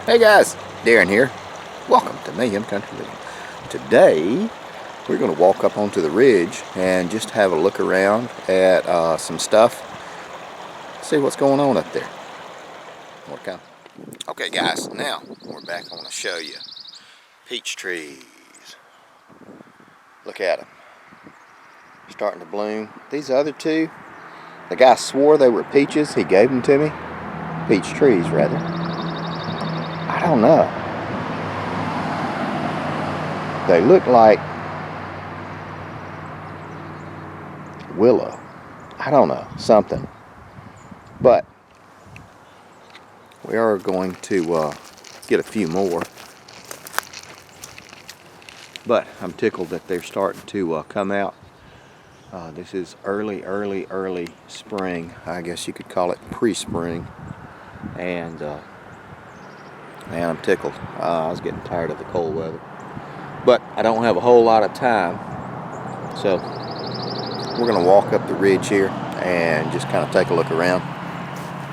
Hey guys, Darren here. Welcome to Mayhem Country Living. Today we're going to walk up onto the ridge and just have a look around at some stuff. See what's going on up there. More to come. Okay guys, now we're back. I want to show you peach trees. Look at them. Starting to bloom. These other two, the guy swore they were peaches. He gave them to me. Peach trees rather. I don't know. They look like willow. I don't know, something. But we are going to get a few more. But I'm tickled that they're starting to come out. This is early spring. I guess you could call it pre-spring. And man, I'm tickled. I was getting tired of the cold weather. But I don't have a whole lot of time. So we're going to walk up the ridge here and just kind of take a look around.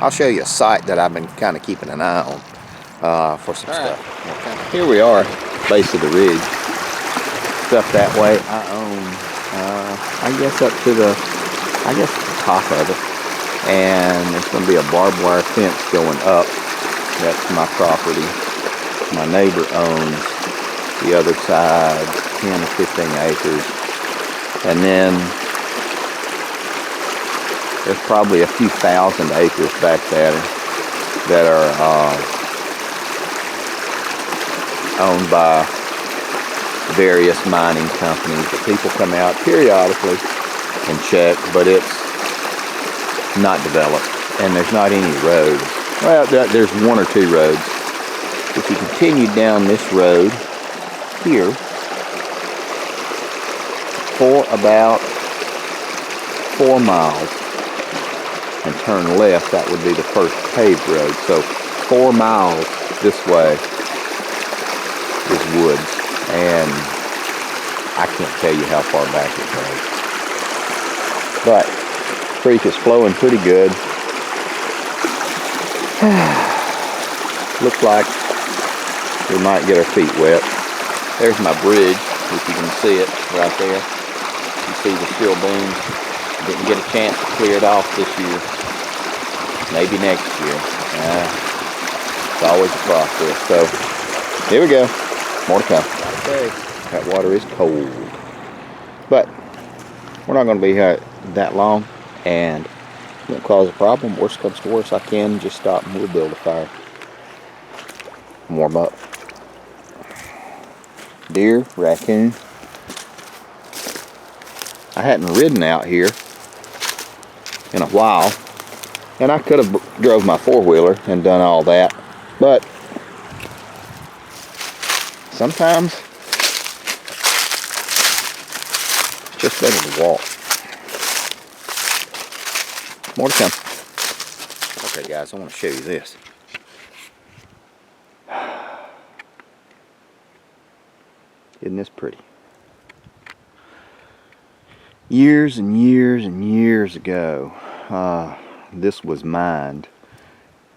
I'll show you a site that I've been kind of keeping an eye on for some stuff. Here we are, base of the ridge. Stuff that way I own. I guess up to the top of it. And there's going to be a barbed wire fence going up. That's my property. My neighbor owns the other side, 10 or 15 acres. And then there's probably a few thousand acres back there that are owned by various mining companies that people come out periodically and check, but it's not developed, and there's not any roads. Well, there's one or two roads. If you continue down this road here for about 4 miles and turn left, that would be the first paved road. So 4 miles this way is woods, and I can't tell you how far back it goes. But the creek is flowing pretty good. Looks like we might get our feet wet. There's my bridge, if you can see it right there. You see the steel beams. Didn't get a chance to clear it off this year. Maybe next year. It's always a process. So here we go. More to come. Okay. That water is cold. But we're not going to be here that long, and won't cause a problem. Worst comes to worst, I can just stop and we'll build a fire. Warm up. Deer, raccoon. I hadn't ridden out here in a while, and I could have drove my four-wheeler and done all that, but sometimes it's just better to walk. More to come. Okay guys, I want to show you this. Isn't this pretty? Years and years and years ago, this was mined,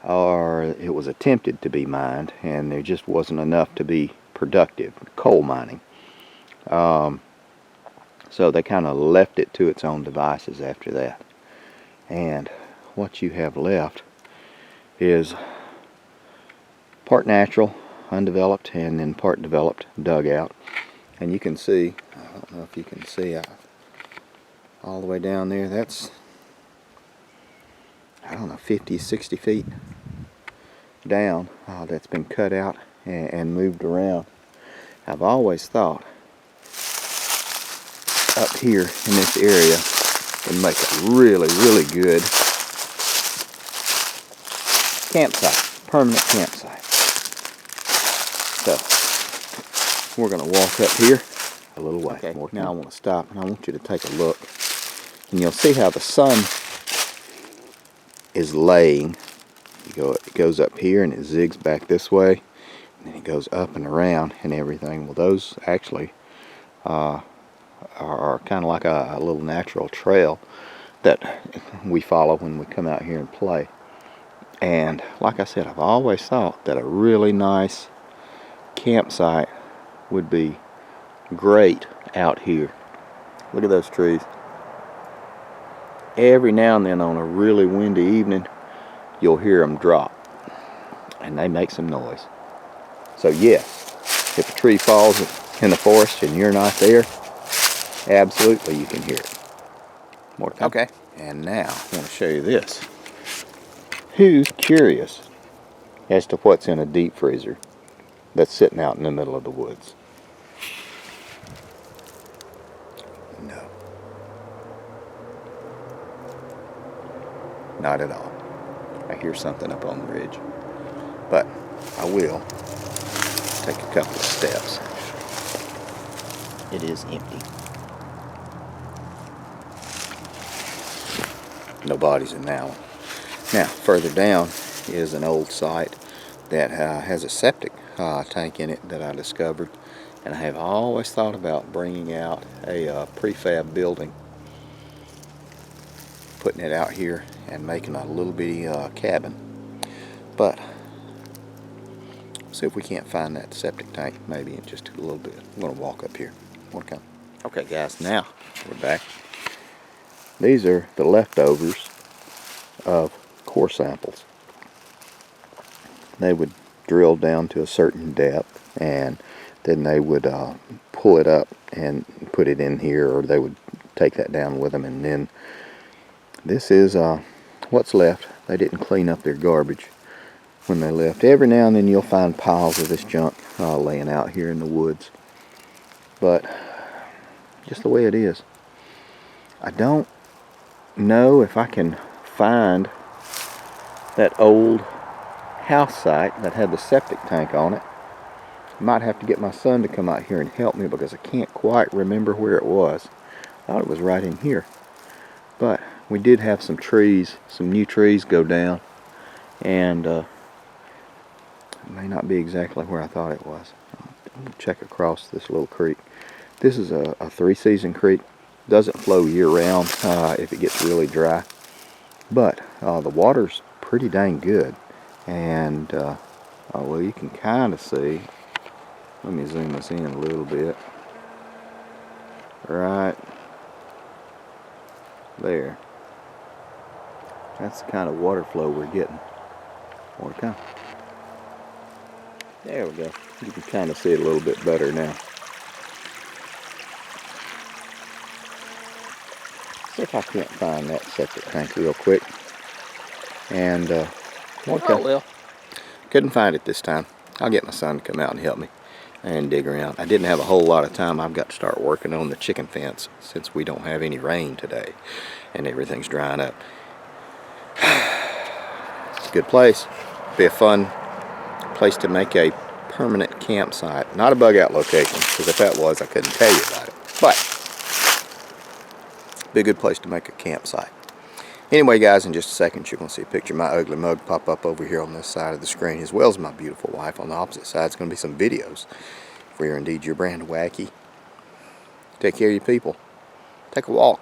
or it was attempted to be mined, and there just wasn't enough to be productive, coal mining. So they kind of left it to its own devices after that. And what you have left is part natural, undeveloped, and then part developed, dug out. And you can see, I don't know if you can see all the way down there, that's, I don't know, 50, 60 feet down. That's been cut out and moved around. I've always thought up here in this area would make a really good campsite, permanent campsite. So we're going to walk up here a little way. Okay, now I want to stop and I want you to take a look, and you'll see how the sun is laying. It goes up here and it zigs back this way, and then it goes up and around and everything. Well, those actually are kind of like a little natural trail that we follow when we come out here and play. And like I said, I've always thought that a really nice campsite would be great out here. Look at those trees. Every now and then on a really windy evening, you'll hear them drop, and they make some noise. So yes, if a tree falls in the forest and you're not there, absolutely you can hear it. More to come. Okay, and now I want to show you this. Who's curious as to what's in a deep freezer that's sitting out in the middle of the woods? No. Not at all. I hear something up on the ridge. But I will take a couple of steps. It is empty. No bodies in that one. Now, further down is an old site that has a septic tank in it that I discovered. And I have always thought about bringing out a prefab building, putting it out here and making a little bitty cabin. But see if we can't find that septic tank maybe in just a little bit. I'm going to walk up here. More to come. Okay guys, now we're back. These are the leftovers of core samples. They would drill down to a certain depth, and then they would pull it up and put it in here, or they would take that down with them. And then this is what's left. They didn't clean up their garbage when they left. Every now and then you'll find piles of this junk laying out here in the woods, but just the way it is. I don't know if I can find that old house site that had the septic tank on it. I might have to get my son to come out here and help me, because I can't quite remember where it was. I thought it was right in here. But we did have some trees, some new trees go down, and it may not be exactly where I thought it was. I'm going to check across this little creek. This is a three-season creek. Doesn't flow year-round if it gets really dry. But the water's pretty dang good. And, well, you can kind of see. Let me zoom this in a little bit. Right there. That's the kind of water flow we're getting. More to come. There we go. You can kind of see it a little bit better now. See if I can't find that septic tank real quick. And well, couldn't find it this time. I'll get my son to come out and help me and dig around. I didn't have a whole lot of time. I've got to start working on the chicken fence since we don't have any rain today and everything's drying up. It's a good place. Be a fun place to make a permanent campsite. Not a bug out location, because if that was, I couldn't tell you about it. But be a good place to make a campsite. Anyway guys, in just a second you're going to see a picture of my ugly mug pop up over here on this side of the screen, as well as my beautiful wife. On the opposite side is going to be some videos. If we are indeed your brand wacky, take care of your people. Take a walk.